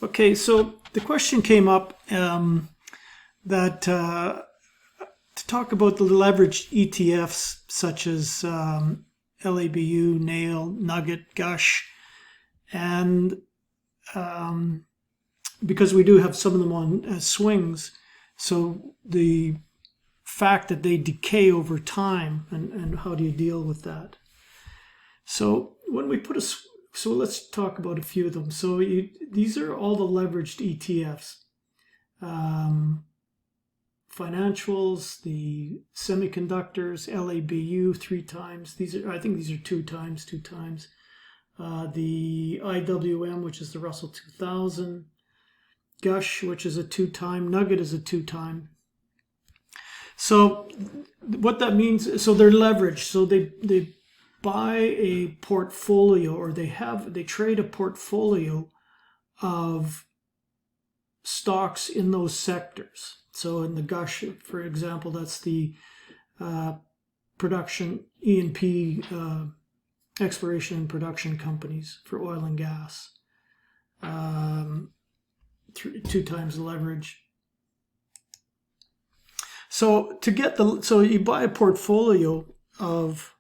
Okay, so the question came up that to talk about the leveraged ETFs such as LABU, Nail, Nugget, Gush, and because we do have some of them on as swings, so the fact that they decay over time, and how do you deal with that? So when we put so let's talk about a few of them. So these are all the leveraged ETFs. Financials, the semiconductors, LABU 3 times. I think these are 2 times. The IWM, which is the Russell 2000. Gush, which is a 2-time. Nugget is a 2-time. So what that means, so they're leveraged. So they buy a portfolio, or they trade a portfolio of stocks in those sectors. So in the Gush, for example, that's the production E&P exploration and production companies for oil and gas. 2 times leverage. So you buy a portfolio of,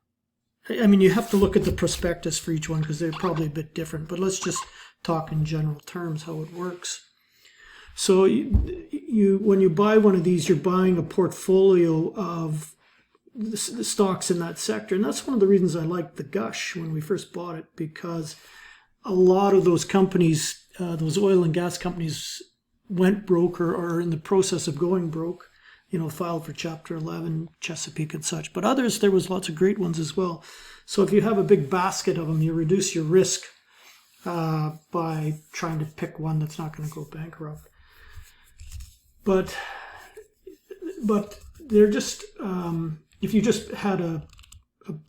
I mean, you have to look at the prospectus for each one because they're probably a bit different, but let's just talk in general terms how it works. So when you buy one of these, you're buying a portfolio of the stocks in that sector. And that's one of the reasons I liked the Gush when we first bought it, because a lot of those companies, those oil and gas companies, went broke or are in the process of going broke, filed for Chapter 11, Chesapeake and such. But others, there was lots of great ones as well. So if you have a big basket of them, you reduce your risk by trying to pick one that's not going to go bankrupt. But they're just, if you just had a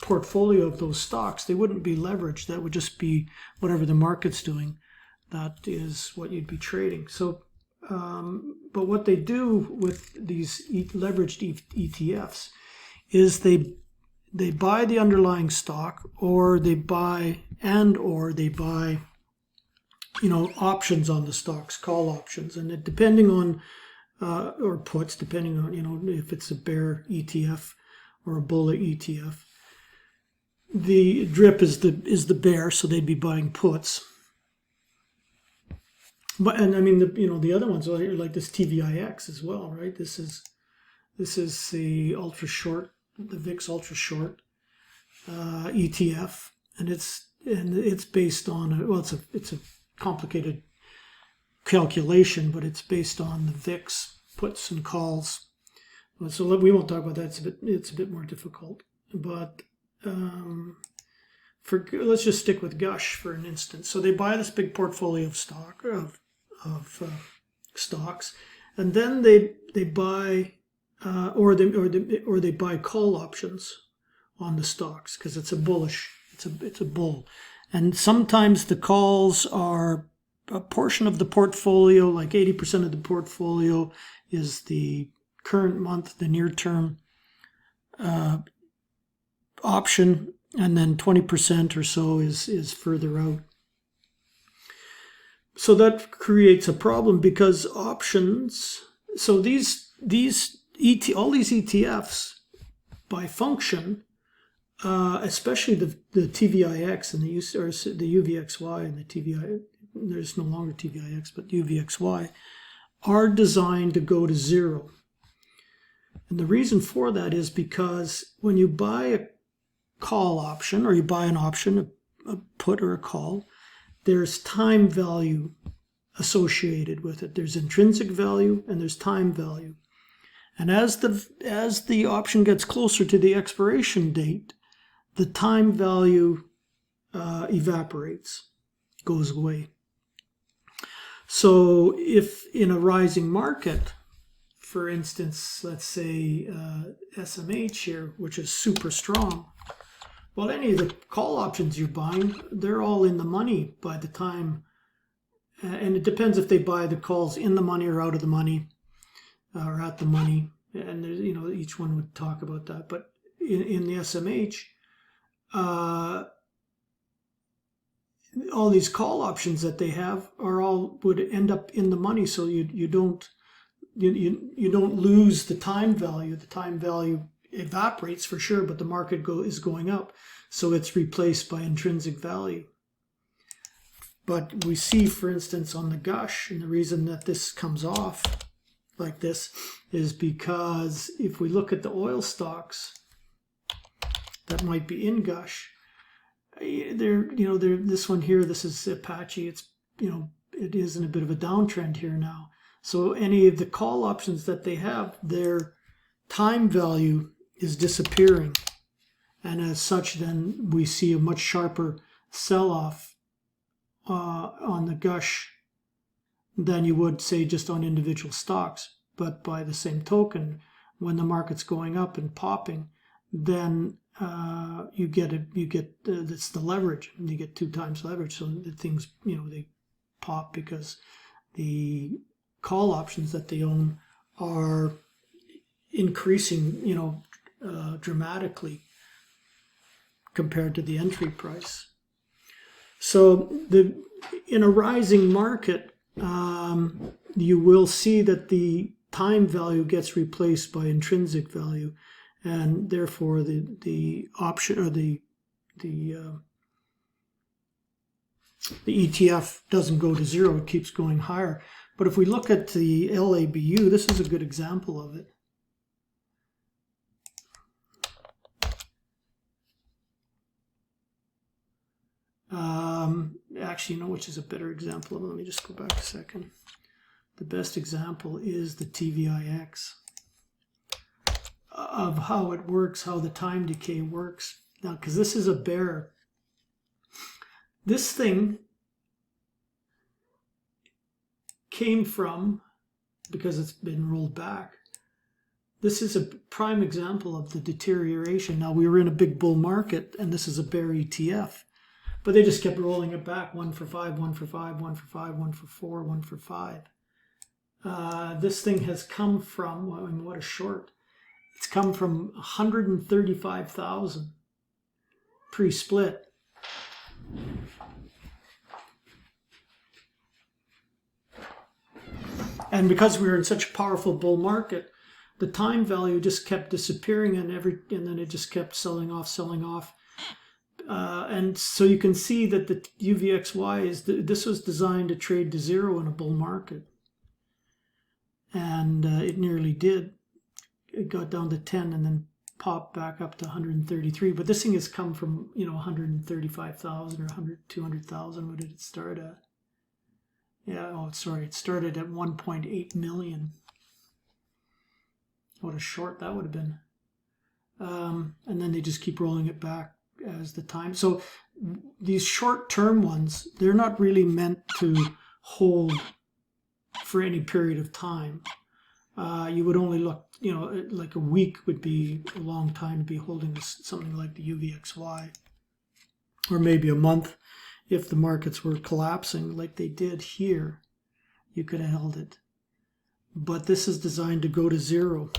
portfolio of those stocks, they wouldn't be leveraged. That would just be whatever the market's doing. That is what you'd be trading. So, but what they do with these leveraged ETFs is they buy the underlying stock, or they buy options on the stocks, call options, and depending on or puts, depending on if it's a bear ETF or a bull ETF. The drip is the bear, so they'd be buying puts. And I mean the other ones are like this TVIX as well, right? This is the ultra short, the VIX ultra short ETF, and it's based on it's a complicated calculation, but it's based on the VIX puts and calls. So we won't talk about that. It's a bit more difficult. But let's just stick with Gush for an instance. So they buy this big portfolio of stocks, and then they buy or they buy call options on the stocks because it's a bull, and sometimes the calls are a portion of the portfolio, like 80% of the portfolio is the current month, the near term option, and then 20% or so is further out. So that creates a problem because options, so all these ETFs by function, especially the TVIX and the UVXY and the TVI, there's no longer TVIX, but UVXY, are designed to go to zero. And the reason for that is because when you buy a call option, or you buy an option, a put or a call, there's time value associated with it. There's intrinsic value and there's time value. And as the option gets closer to the expiration date, the time value evaporates, goes away. So if in a rising market, for instance, let's say SMH here, which is super strong, well, any of the call options you're buying, they're all in the money by the time, and it depends if they buy the calls in the money or out of the money, or at the money, and each one would talk about that. But in the SMH, all these call options that they have are all would end up in the money, so you don't lose the time value. The time value evaporates for sure, but the market is going up, so it's replaced by intrinsic value. But we see, for instance, on the gush, and the reason that this comes off like this is because if we look at the oil stocks that might be in gush, this one here, this is Apache. It's, it is in a bit of a downtrend here now. So any of the call options that they have, their time value is disappearing, and as such, then we see a much sharper sell-off on the gush than you would, say, just on individual stocks. But by the same token, when the market's going up and popping, then you get it's the leverage. You get 2 times leverage, so the things, they pop because the call options that they own are increasing, dramatically compared to the entry price. So in a rising market, you will see that the time value gets replaced by intrinsic value, and therefore the option, or the ETF doesn't go to zero, it keeps going higher. But if we look at the LABU, this is a good example of it. Actually, which is a better example of it? Let me just go back a second. The best example is the TVIX of how it works, how the time decay works. Now, because this is a bear, this thing came from, because it's been rolled back, this is a prime example of the deterioration. Now, we were in a big bull market, and this is a bear ETF. But they just kept rolling it back, 1 for 5, 1 for 5, 1 for 5, 1 for 4, 1 for 5. This thing has come from, what a short. It's come from 135,000 pre-split. And because we were in such a powerful bull market, the time value just kept disappearing, and then it just kept selling off. And so you can see that the UVXY this was designed to trade to zero in a bull market, and it nearly did. It got down to 10 and then popped back up to 133. But this thing has come from 135,000 or 200,000. What did it start at? It started at 1.8 million. What a short that would have been. And then they just keep rolling it back as the time. So these short-term ones, they're not really meant to hold for any period of time. You would only look, like a week would be a long time to be holding something like the UVXY, or maybe a month. If the markets were collapsing like they did here, you could have held it. But this is designed to go to zero.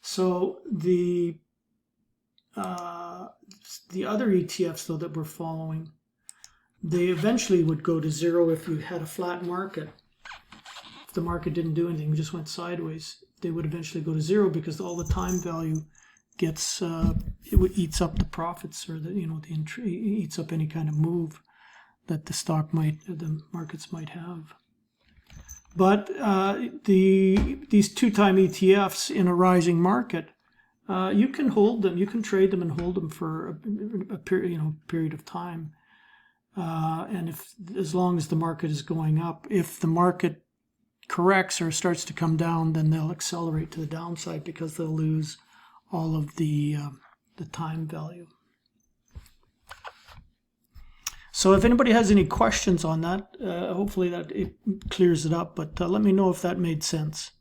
So the other ETFs, though, that we're following, they eventually would go to zero if you had a flat market. If the market didn't do anything, just went sideways, they would eventually go to zero, because all the time value gets eats up the profits, or eats up any kind of move that the markets might have. But these two-time ETFs in a rising market, you can hold them, you can trade them and hold them for a period of time, and as long as the market is going up. If the market corrects or starts to come down, then they'll accelerate to the downside, because they'll lose all of the time value. So if anybody has any questions on that, hopefully that it clears it up, but let me know if that made sense.